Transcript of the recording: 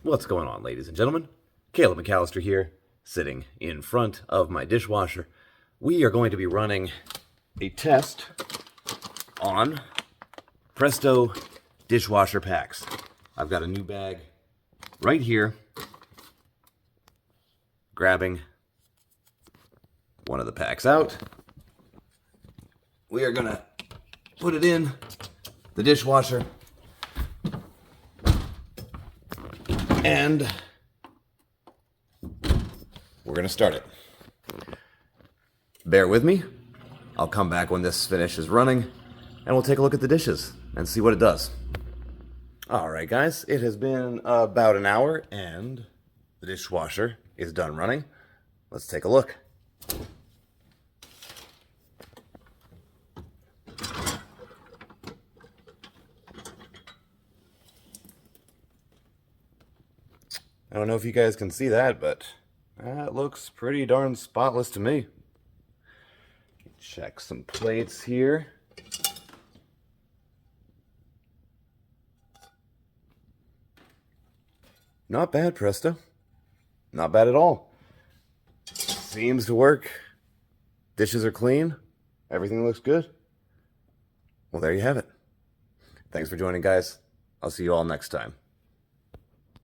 What's going on, ladies and gentlemen? Caleb McAllister here, sitting in front of my dishwasher. We are going to be running a test on Presto dishwasher packs. I've got a new bag right here, grabbing one of the packs out. We are going to put it in the dishwasher. And we're going to start it. Bear with me. I'll come back when this finishes running, and we'll take a look at the dishes and see what it does. All right, guys. It has been about an hour, and the dishwasher is done running. Let's take a look. I don't know if you guys can see that, but that looks pretty darn spotless to me. Check some plates here. Not bad, Presto. Not bad at all. Seems to work. Dishes are clean. Everything looks good. Well, there you have it. Thanks for joining, guys. I'll see you all next time.